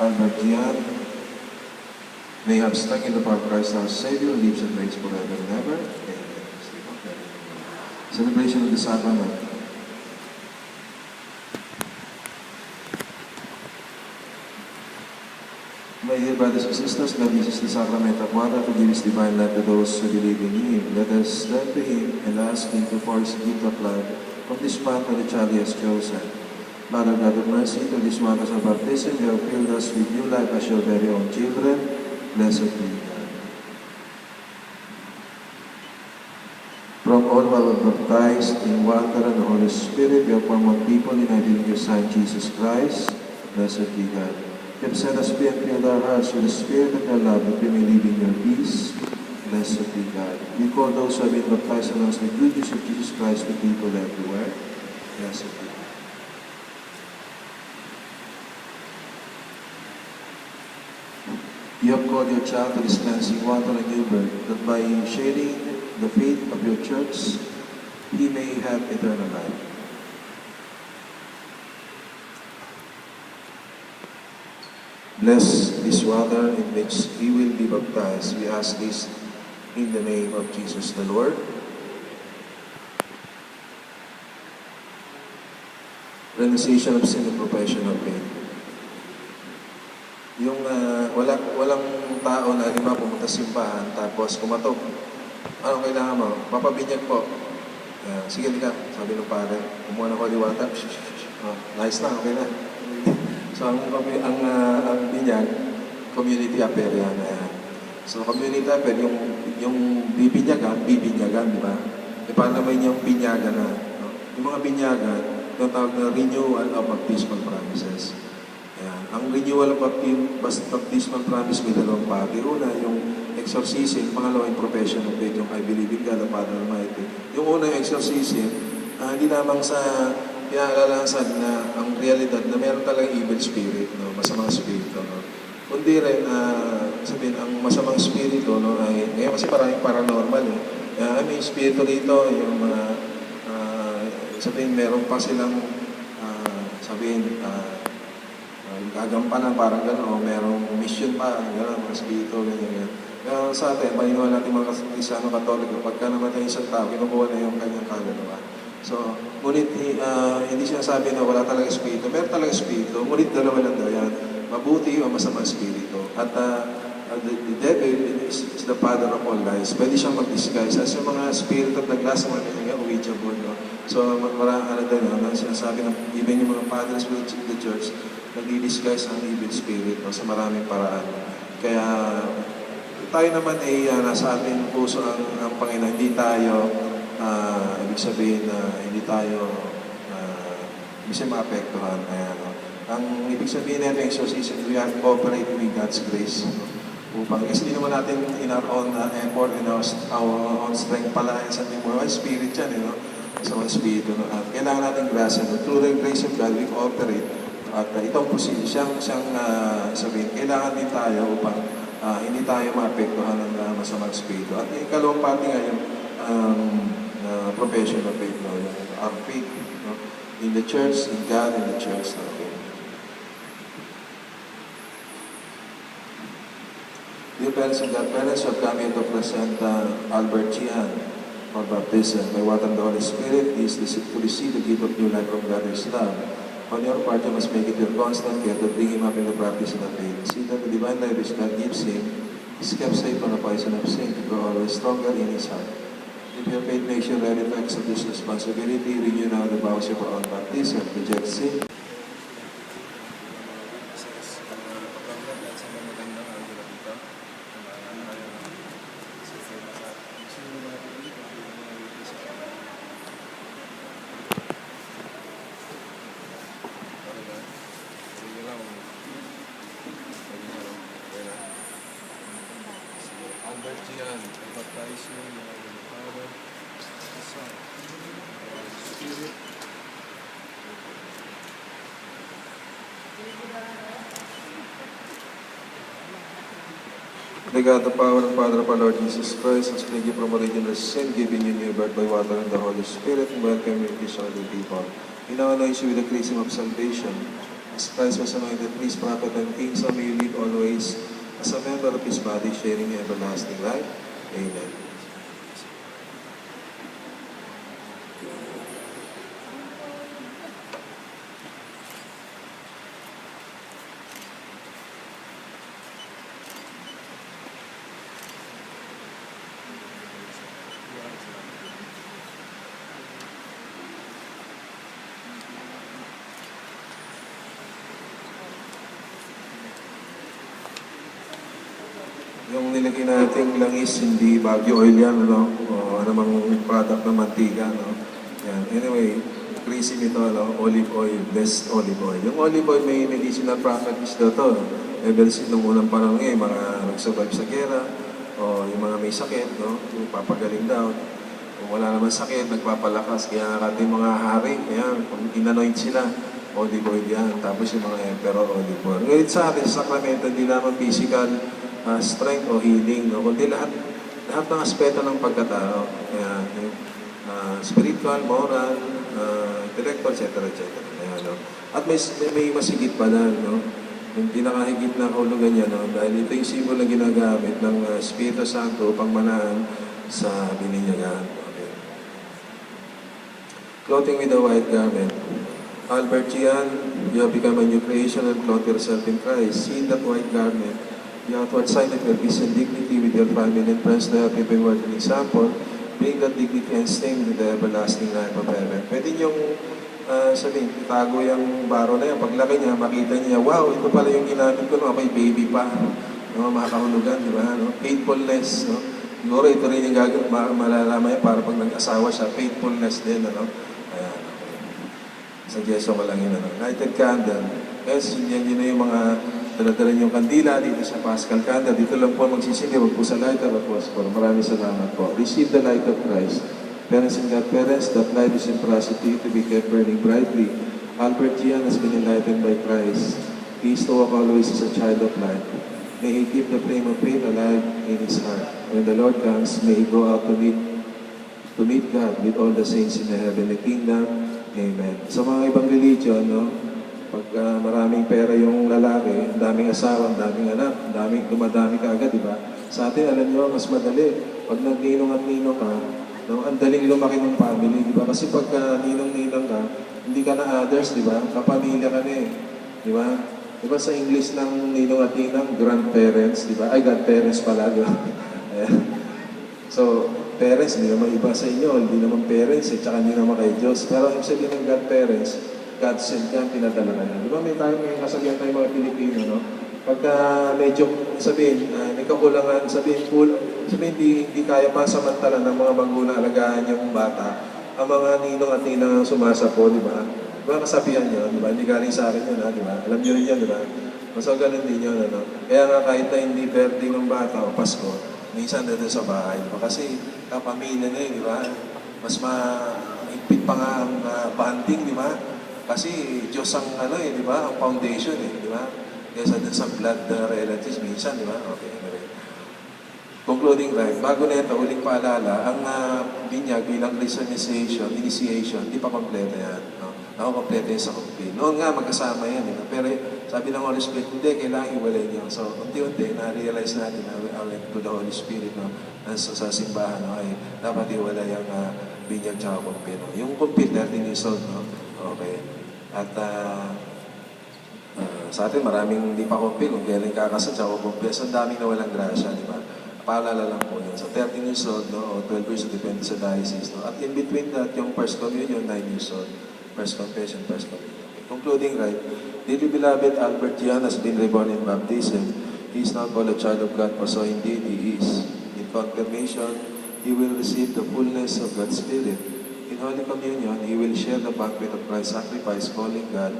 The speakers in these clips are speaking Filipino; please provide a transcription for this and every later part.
Albert Gian, may have strength in the power of Christ our Savior, lives and reigns forever and ever. Amen. Celebration of the Sacrament. My dear brothers and sisters, God uses the sacrament of water to give His divine life to those who believe in Him. Let us turn to Him and ask Him to pour His gift of love from this fountain the child He has chosen. Mother God of mercy, to this waters of baptism, you have filled us with new life as your very own children. Blessed be God. From all who are baptized in water and the Holy Spirit, you have formed one people united in your Son, Jesus Christ. Blessed be God. You have set us free and filled our hearts with the Spirit of your love, that we may live in your peace. Blessed be God. We call those who have been baptized amongst the good news of Jesus Christ to people everywhere. Blessed be God. You have called your child to this cleansing water and new birth, that by sharing the faith of your church, he may have eternal life. Bless this water in which he will be baptized. We ask this in the name of Jesus the Lord. Renunciation of sin and profession of faith. Yung walang tao na lima pumunta simbahan tapos kumatok. Anong kailangan mo? Papabinyag po. Sige, ka. Sabi ng pare, kumuha ng holy water. Nice na, okay na. So, ang binyag, community affair yan. So, community affair, yung bibinyagan, di ba? E paano naman yung binyagan na? No? Yung mga binyagan, yung tawag na renewal of baptismal promises. Ayan. Ang renewal of baptismal promise may dalawang pati. Una, yung exorcism. Pangalawa, yung profession of faith, yung I believe in God, the Father Almighty. Yung una, yung exorcism, hindi lamang sa pinaalalasan na ang realidad na meron talagang evil spirit, no? Masamang spirito. No? Kundi rin, sabihin, ang masamang spirito, no, ay, ngayon kasi maraming paranormal. May spirito rito, yung sabihin, meron pa silang, sabihin, gagampanan, parang gano'n, o merong mission pa, gano'n, mga spirito, ganyan. Kaya sa atin, malinawan natin mga Kristiyano Katoliko, pagka namatay isang tao, kinukuha na yung kanyang kaluluwa. So, ngunit hindi sinasabi na wala talaga espiritu. Meron talaga espiritu, ngunit dalawa lang daw yan. Mabuti o masamang espiritu. At the devil is the father of all lies. Pwede siyang mag-disguise. As yung mga espiritu at naglas, mga kanyang uwichable. No? So, marang sinasabi ng even yung mga fathers of the church, nag-disguise ang evil spirit, no, sa maraming paraan. Kaya, tayo naman ay nasa ating puso ang Panginoon. Hindi tayo ibig sabihin na hindi tayo kasi maapektuhan. Ang ibig sabihin natin exorcism, we are cooperating with God's grace. Upang, kasi hindi naman natin in our own effort, in our own strength pala sa ating mga spirit yan, sa mga spirito. At kailangan natin grasya. Through the grace of God, we cooperate. At itong siyang sabihin, kailangan din tayo upang hindi tayo maapektuhan ng masamang spirito. At yung ikalawang pati nga yung profession of faith, no? Our faith, no? In the church, in God, in the church. Okay. Dear parents and godparents, who have come here to present Albert Gian for baptism by water and the Holy Spirit, is to receive the gift of new life from God His love. On your part, you must make it your constant care to bring him up in the practice of the faith. See that the divine life which God gives him is kept safe from the poison of sin to grow always stronger in his heart. If your faith makes you ready to accept this responsibility, renew now the vows of our own baptism, reject sin. Albert Gian, baptize you in the name of the Father, the Son, and the Holy Spirit. May God, the power and Father of our Lord Jesus Christ, has cleansed you from original sin, giving you new birth by water and the Holy Spirit, and welcome you to His holy people. He now anoints you with the chrism of salvation. As Christ was anointed priest, prophet, and king, so may you live always as a member of His body, sharing everlasting life. Amen. Yung nilagay nating langis, hindi Baguio oil yan, ano? O anumang product ng mantika, no? Yan. Anyway, crazy nito, no? Olive oil, best olive oil. Yung olive oil may medicinal properties daw to. Ever since nung unang panahon ngayon, mga nag-survive sa gera, o yung mga may sakit, no? Yung papagaling daw. Kung wala naman sakit, nagpapalakas. Kaya ating mga hari, kaya kung inanoint sila, olive oil yan. Tapos yung mga emperor olive oil. Ngayon sa atin, sa Sacramento, hindi naman physical strength o healing, no? Kundi lahat ng aspeto ng pagkatao. Kaya, spiritual, moral, intellectual, etc. etc. Kaya, no? At may masigit pa na, no? Yung pinakahigit na kahulugan niya, no? Dahil ito yung simbolo na ginagamit ng Espiritu Santo upang manahan sa bininyagan. Okay. Clothing with a white garment. Albert Gian, you have become a new creation and clothe yourself in Christ. See in that white garment the outward sign of your peace and dignity with your family and friends to help you by word and example. Bring that dignity and stain to the everlasting life of heaven. Pwede niyong sabihin, itago yung baro na yan. Paglaki niya, makita niya, wow, ito pala yung ginamit ko nung ako'y baby pa. No, makakahulugan, di ba? No? Faithfulness. No? Siguro ito rin yung malalaman niya para pag nag-asawa siya, faithfulness din. Ano? Ayan, okay. Suggestion ko lang yun. Ano? Lighted candle. Yes, yun na yung mga dala-dala niyong kandila dito sa Paschal Candle. Dito lang po magsisindi. Huwag po sa lighter at phosphor. Maraming salamat po. Receive the light of Christ. Parents and godparents, that light is entrusted to you to be kept burning brightly. Albert Gian has been enlightened by Christ. He is to walk always as a child of light. May he keep the flame of faith alive in his heart. When the Lord comes, may he go out to meet God with all the saints in the heavenly kingdom. Amen. Sa mga ibang religion, no? Pag maraming pera yung lalaki, daming asawa, daming anak, dumadami ka agad, di ba? Sa atin, alam nyo, mas madali. Pag nagninong at ninong ka, no, ang daling lumaki ng family, di ba? Kasi pag ninong-ninong ka, hindi ka na others, di ba? Kapamilya ka na eh. Di ba? Di ba sa English ng ninong at ninang, grandparents, di ba? Ay, godparents pala, di ba? So, parents, hindi naman iba sa inyo, hindi naman parents, tsaka hindi naman kay Diyos. Pero ang sabihin ng godparents, God sent yan, pinadala ka yan. Di ba may tayo ngayon kasabihan tayo mga Pilipino, no? Pagka medyo sabihin, may kakulangan, sabihin hindi kaya pa samantala ng mga magulang alagaan yung bata. Ang mga ninong at ninang sumasapo, di ba? Di ba kasabihan nyo, di ba? Hindi galing sa akin yun, di ba? Alam nyo rin yan, di ba? Mas ganun din yun, ano? Kaya nga kahit na hindi birthday ng bata o Pasko, minsan na sa bahay, di ba? Kasi kapamilya na yun, di ba? Mas mahigpit pa nga ang bonding, di ba? Kasi Diyos ang di ba? Ang foundation di ba? Kaysa dun sa blood relatives minsan, di ba? Okay, anyway. Concluding right, bago na ito, uling paalala, ang binyag bilang initiation, hindi pa kompleto yan. No? Ako kompleto yan sa complete. Noon nga, magkasama yan. Pero sabi ng Holy Spirit, hindi, kailangan iwalay niyo. So, unti-unti, na-realize natin na to the Holy Spirit, no? Sa simbahan, no? Ay, dapat iwalay ang binyag tsaka complete. No? Yung complete, 13 years old, no? Okay. At sa atin, maraming hindi pa kumpil. Kung kailan kakasal, tsaka kumpil. So, ang daming nawalang grasya, di ba? Paalala lang po yun. So, 13 years old, no? O 12 years old, depende sa diocese, no? At in between that, yung first communion, 9 years old. First confession, first communion. Okay. Concluding right, dearly beloved, Albert Gian has been reborn in baptism. He is now called a child of God, for so indeed he is. In confirmation, he will receive the fullness of God's Spirit. In Holy Communion, he will share the banquet of Christ's sacrifice, calling God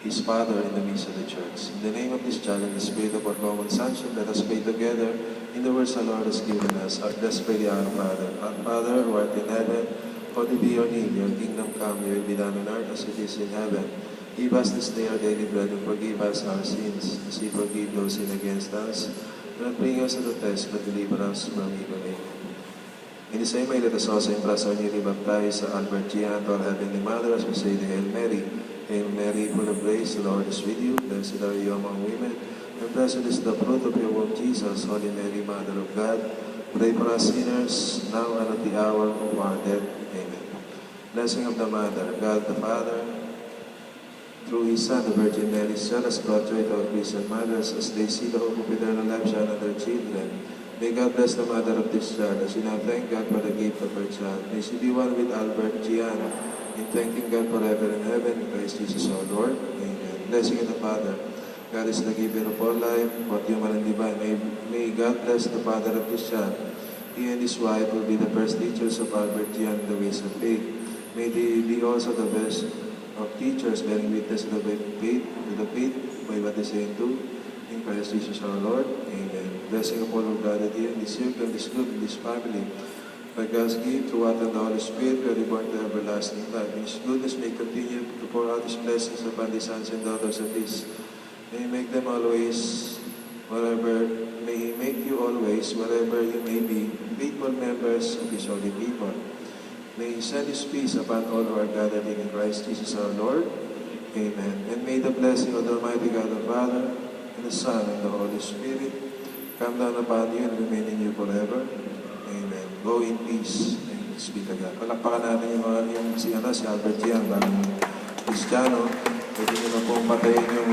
his Father in the midst of the Church. In the name of this child and the Spirit of our common sonship, let us pray together in the words the Lord has given us. Let's pray the Our Father. Our Father, who art in heaven, holy be your name. Your kingdom come, your will be done on earth as it is in heaven. Give us this day our daily bread and forgive us our sins, as we forgive those sin against us. Do not bring us into the test, but deliver us from evil. Amen. In the same way, let us also impress our newly baptized Albert Gian to our Heavenly Mother as we say the Hail Mary. Hail Mary, full of grace, the Lord is with you. Blessed are you among women, and blessed is the fruit of your womb, Jesus. Holy Mary, Mother of God, pray for us sinners, now and at the hour of our death. Amen. Blessing of the Mother, God the Father, through His Son, the Virgin Mary, shall us brought joy to our Christian mothers as they see the hope of eternal life shine on their children. May God bless the mother of this child as she now thank God for the gift of her child. May she be one with Albert Gian in thanking God forever in heaven, in Christ Jesus our Lord. Amen. Blessing of the Father. God is the giver of all life, both human and divine. May God bless the father of this child. He and his wife will be the first teachers of Albert Gian in the ways of faith. May they be also the best of teachers, bearing witness to the faith by what they say and do. In Christ Jesus our Lord. Amen. Blessing of all of God here in this circle, this group, in this family. By God's gift, through water and the Holy Spirit, we are reborn to everlasting life. In His goodness may continue to pour out His blessings upon the sons and daughters of His. May He make them always, may He make you always, wherever you may be, faithful members of His holy people. May He send His peace upon all who are gathered in Christ Jesus our Lord. Amen. And may the blessing of the Almighty God the Father, and the Son, and the Holy Spirit come down upon you and remain in you forever. Amen. Go in peace and peace be to God. Palakpakan natin si Albert Gian, bagong Kristiyano. Pwede nyo na pong patayin yung